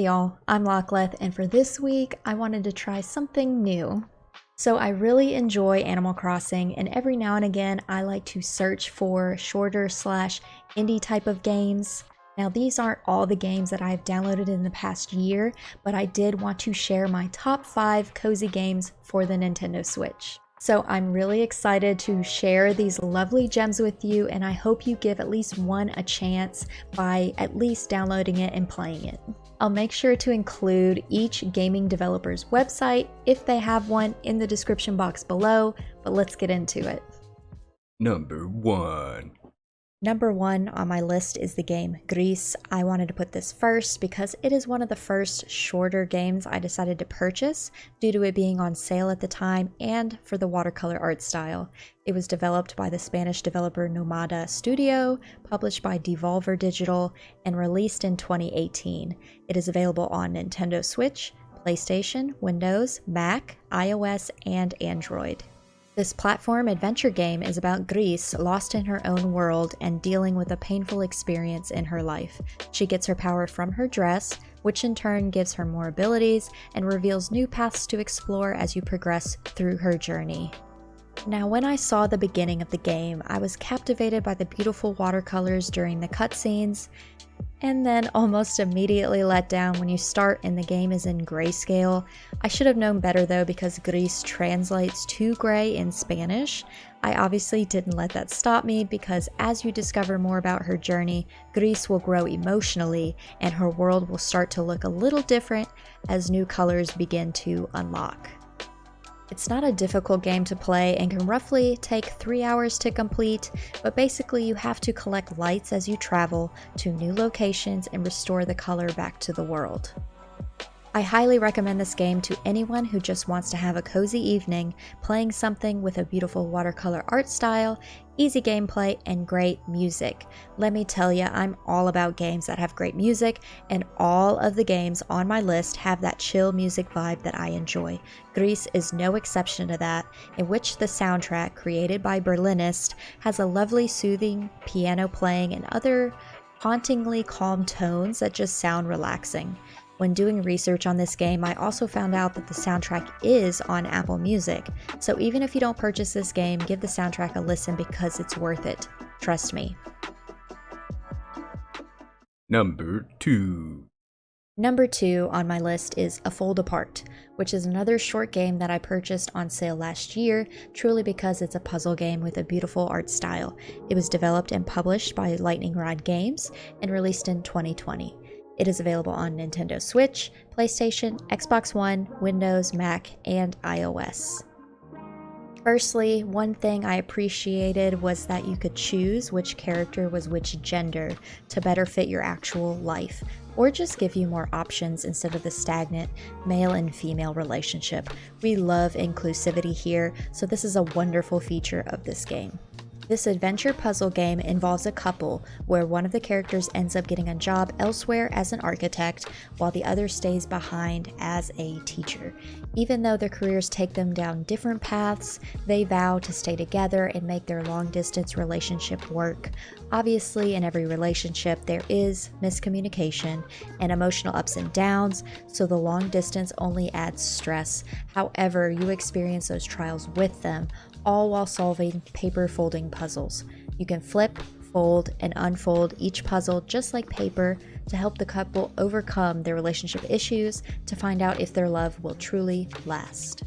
Hey y'all, I'm Lachlan, and for this week, I wanted to try something new. So I really enjoy Animal Crossing, and every now and again, I like to search for shorter slash indie type of games. Now, these aren't all the games that I've downloaded in the past year, but I did want to share my top 5 cozy games for the Nintendo Switch. So I'm really excited to share these lovely gems with you, and I hope you give at least one a chance by at least downloading it and playing it. I'll make sure to include each gaming developer's website, if they have one, in the description box below, but let's get into it. Number 1. Number 1 on my list is the game GRIS. I wanted to put this first because it is one of the first shorter games I decided to purchase due to it being on sale at the time and for the watercolor art style. It was developed by the Spanish developer Nomada Studio, published by Devolver Digital, and released in 2018. It is available on Nintendo Switch, PlayStation, Windows, Mac, iOS, and Android. This platform adventure game is about Gris lost in her own world and dealing with a painful experience in her life. She gets her power from her dress, which in turn gives her more abilities and reveals new paths to explore as you progress through her journey. Now, when I saw the beginning of the game, I was captivated by the beautiful watercolors during the cutscenes, and then almost immediately let down when you start and the game is in grayscale. I should have known better though, because gris translates to gray in Spanish. I obviously didn't let that stop me, because as you discover more about her journey, Gris will grow emotionally and her world will start to look a little different as new colors begin to unlock. It's not a difficult game to play and can roughly take 3 hours to complete, but basically you have to collect lights as you travel to new locations and restore the color back to the world. I highly recommend this game to anyone who just wants to have a cozy evening playing something with a beautiful watercolor art style, easy gameplay, and great music. Let me tell you, I'm all about games that have great music, and all of the games on my list have that chill music vibe that I enjoy. Gris is no exception to that, in which the soundtrack, created by Berlinist, has a lovely soothing piano playing and other hauntingly calm tones that just sound relaxing. When doing research on this game, I also found out that the soundtrack is on Apple Music, so even if you don't purchase this game, give the soundtrack a listen because it's worth it. Trust me. Number 2. Number 2 on my list is A Fold Apart, which is another short game that I purchased on sale last year, truly because it's a puzzle game with a beautiful art style. It was developed and published by Lightning Rod Games and released in 2020. It is available on Nintendo Switch, PlayStation, Xbox One, Windows, Mac, and iOS. Firstly, one thing I appreciated was that you could choose which character was which gender to better fit your actual life, or just give you more options instead of the stagnant male and female relationship. We love inclusivity here, so this is a wonderful feature of this game. This adventure puzzle game involves a couple where one of the characters ends up getting a job elsewhere as an architect while the other stays behind as a teacher. Even though their careers take them down different paths, they vow to stay together and make their long-distance relationship work. Obviously, in every relationship, there is miscommunication and emotional ups and downs, so the long distance only adds stress. However, you experience those trials with them, all while solving paper folding puzzles. You can flip, fold, and unfold each puzzle just like paper to help the couple overcome their relationship issues to find out if their love will truly last.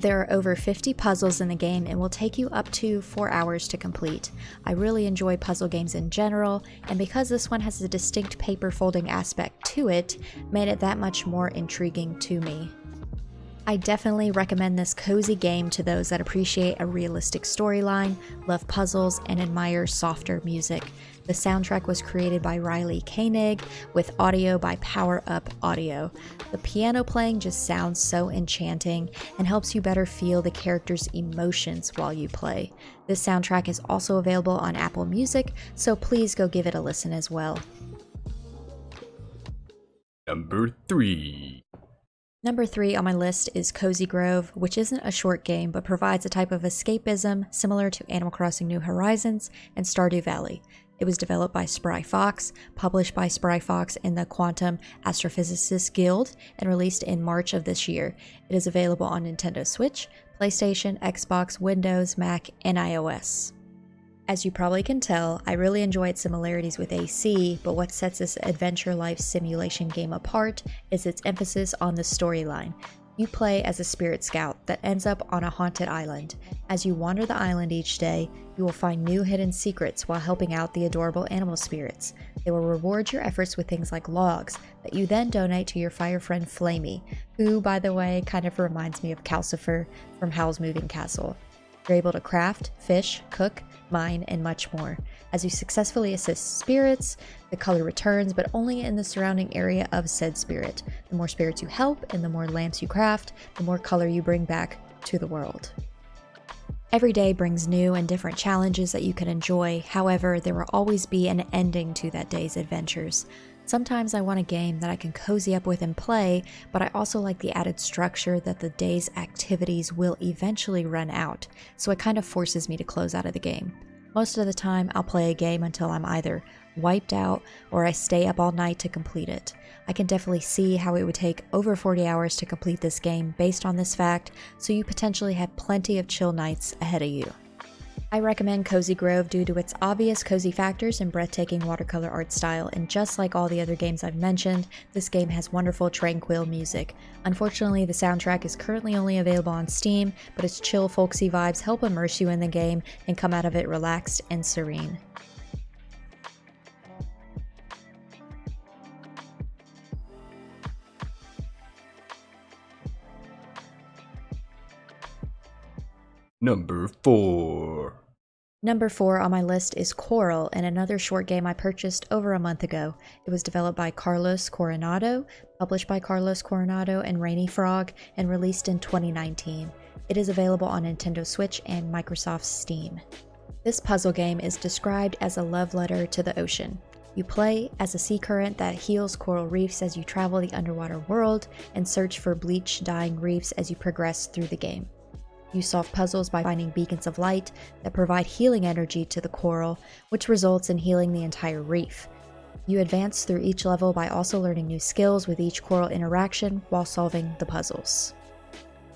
There are over 50 puzzles in the game and will take you up to 4 hours to complete. I really enjoy puzzle games in general, and because this one has a distinct paper folding aspect to it, made it that much more intriguing to me. I definitely recommend this cozy game to those that appreciate a realistic storyline, love puzzles, and admire softer music. The soundtrack was created by Riley Koenig with audio by Power Up Audio. The piano playing just sounds so enchanting and helps you better feel the character's emotions while you play. This soundtrack is also available on Apple Music, so please go give it a listen as well. Number 3. Number 3 on my list is Cozy Grove, which isn't a short game but provides a type of escapism similar to Animal Crossing New Horizons and Stardew Valley. It was developed by Spry Fox, published by Spry Fox and the Quantum Astrophysicists Guild, and released in March of this year. It is available on Nintendo Switch, PlayStation, Xbox, Windows, Mac, and iOS. As you probably can tell, I really enjoy its similarities with AC, but what sets this adventure life simulation game apart is its emphasis on the storyline. You play as a spirit scout that ends up on a haunted island. As you wander the island each day, you will find new hidden secrets while helping out the adorable animal spirits. They will reward your efforts with things like logs that you then donate to your fire friend Flamey, who, by the way, kind of reminds me of Calcifer from Howl's Moving Castle. You're able to craft, fish, cook, mine, and much more. As you successfully assist spirits, the color returns, but only in the surrounding area of said spirit. The more spirits you help and the more lamps you craft, the more color you bring back to the world. Every day brings new and different challenges that you can enjoy. However, there will always be an ending to that day's adventures. Sometimes I want a game that I can cozy up with and play, but I also like the added structure that the day's activities will eventually run out, so it kind of forces me to close out of the game. Most of the time, I'll play a game until I'm either wiped out or I stay up all night to complete it. I can definitely see how it would take over 40 hours to complete this game based on this fact, so you potentially have plenty of chill nights ahead of you. I recommend Cozy Grove due to its obvious cozy factors and breathtaking watercolor art style, and just like all the other games I've mentioned, this game has wonderful tranquil music. Unfortunately, the soundtrack is currently only available on Steam, but its chill folksy vibes help immerse you in the game and come out of it relaxed and serene. Number 4. Number 4 on my list is KORAL, and another short game I purchased over a month ago. It was developed by Coronado, published by Coronado and Rainy Frog, and released in 2019. It is available on Nintendo Switch and Microsoft Steam. This puzzle game is described as a love letter to the ocean. You play as a sea current that heals coral reefs as you travel the underwater world, and search for bleached, dying reefs as you progress through the game. You solve puzzles by finding beacons of light that provide healing energy to the coral, which results in healing the entire reef. You advance through each level by also learning new skills with each coral interaction while solving the puzzles.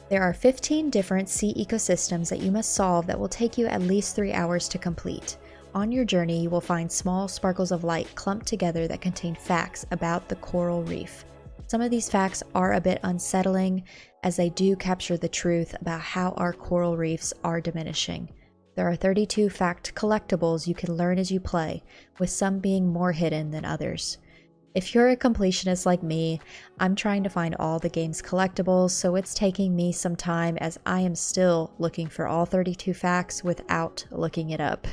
There are 15 different sea ecosystems that you must solve that will take you at least 3 hours to complete. On your journey, you will find small sparkles of light clumped together that contain facts about the coral reef. Some of these facts are a bit unsettling, as they do capture the truth about how our coral reefs are diminishing. There are 32 fact collectibles you can learn as you play, with some being more hidden than others. If you're a completionist like me, I'm trying to find all the game's collectibles, so it's taking me some time as I am still looking for all 32 facts without looking it up.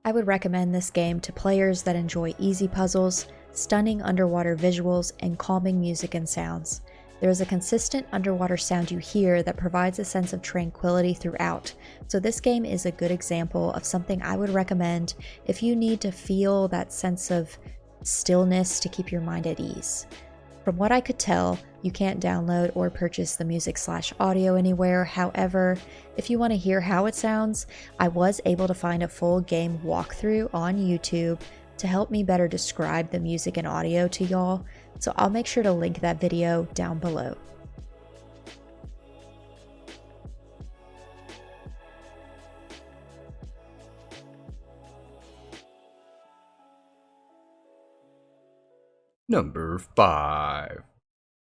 I would recommend this game to players that enjoy easy puzzles, stunning underwater visuals, and calming music and sounds. There is a consistent underwater sound you hear that provides a sense of tranquility throughout, so this game is a good example of something I would recommend if you need to feel that sense of stillness to keep your mind at ease. From what I could tell, you can't download or purchase the music/audio anywhere. However, if you want to hear how it sounds, I was able to find a full game walkthrough on YouTube to help me better describe the music and audio to y'all, so I'll make sure to link that video down below. Number 5.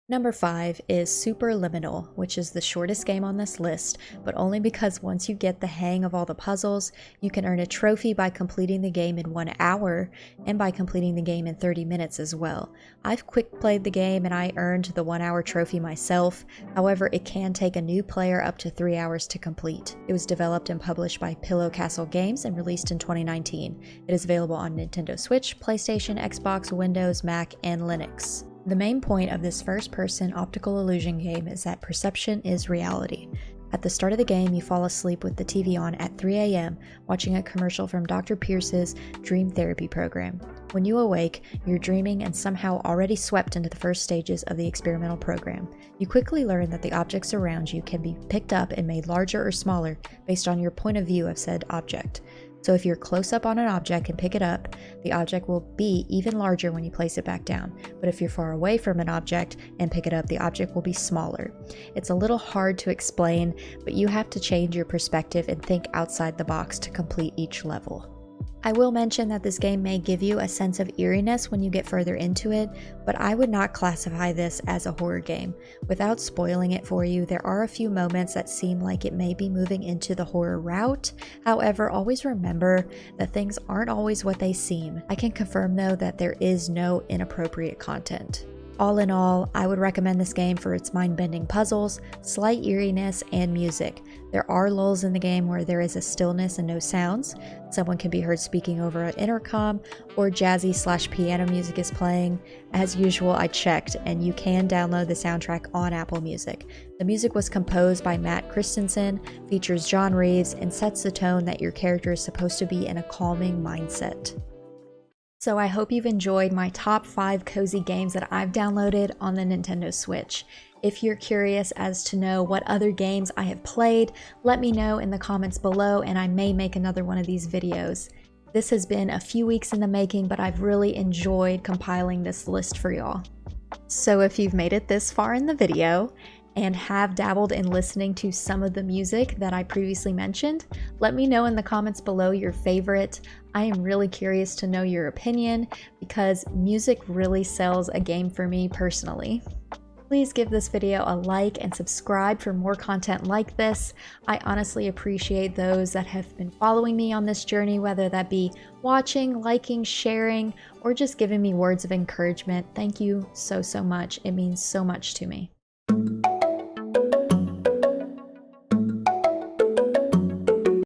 Number 5 is Superliminal, which is the shortest game on this list, but only because once you get the hang of all the puzzles, you can earn a trophy by completing the game in 1 hour, and by completing the game in 30 minutes as well. I've quick played the game and I earned the 1 hour trophy myself, however it can take a new player up to 3 hours to complete. It was developed and published by Pillow Castle Games and released in 2019. It is available on Nintendo Switch, PlayStation, Xbox, Windows, Mac, and Linux. The main point of this first-person optical illusion game is that perception is reality. At the start of the game, you fall asleep with the TV on at 3 a.m., watching a commercial from Dr. Pierce's dream therapy program. When you awake, you're dreaming and somehow already swept into the first stages of the experimental program. You quickly learn that the objects around you can be picked up and made larger or smaller based on your point of view of said object. So if you're close up on an object and pick it up, the object will be even larger when you place it back down. But if you're far away from an object and pick it up, the object will be smaller. It's a little hard to explain, but you have to change your perspective and think outside the box to complete each level. I will mention that this game may give you a sense of eeriness when you get further into it, but I would not classify this as a horror game. Without spoiling it for you, there are a few moments that seem like it may be moving into the horror route. However, always remember that things aren't always what they seem. I can confirm though that there is no inappropriate content. All in all, I would recommend this game for its mind-bending puzzles, slight eeriness, and music. There are lulls in the game where there is a stillness and no sounds. Someone can be heard speaking over an intercom, or jazzy/piano music is playing. As usual, I checked, and you can download the soundtrack on Apple Music. The music was composed by Matt Christensen, features John Reeves, and sets the tone that your character is supposed to be in a calming mindset. So I hope you've enjoyed my top 5 cozy games that I've downloaded on the Nintendo Switch. If you're curious as to know what other games I have played, let me know in the comments below and I may make another one of these videos. This has been a few weeks in the making, but I've really enjoyed compiling this list for y'all. So if you've made it this far in the video, and have dabbled in listening to some of the music that I previously mentioned, let me know in the comments below your favorite. I am really curious to know your opinion because music really sells a game for me personally. Please give this video a like and subscribe for more content like this. I honestly appreciate those that have been following me on this journey, whether that be watching, liking, sharing, or just giving me words of encouragement. Thank you so much. It means so much to me.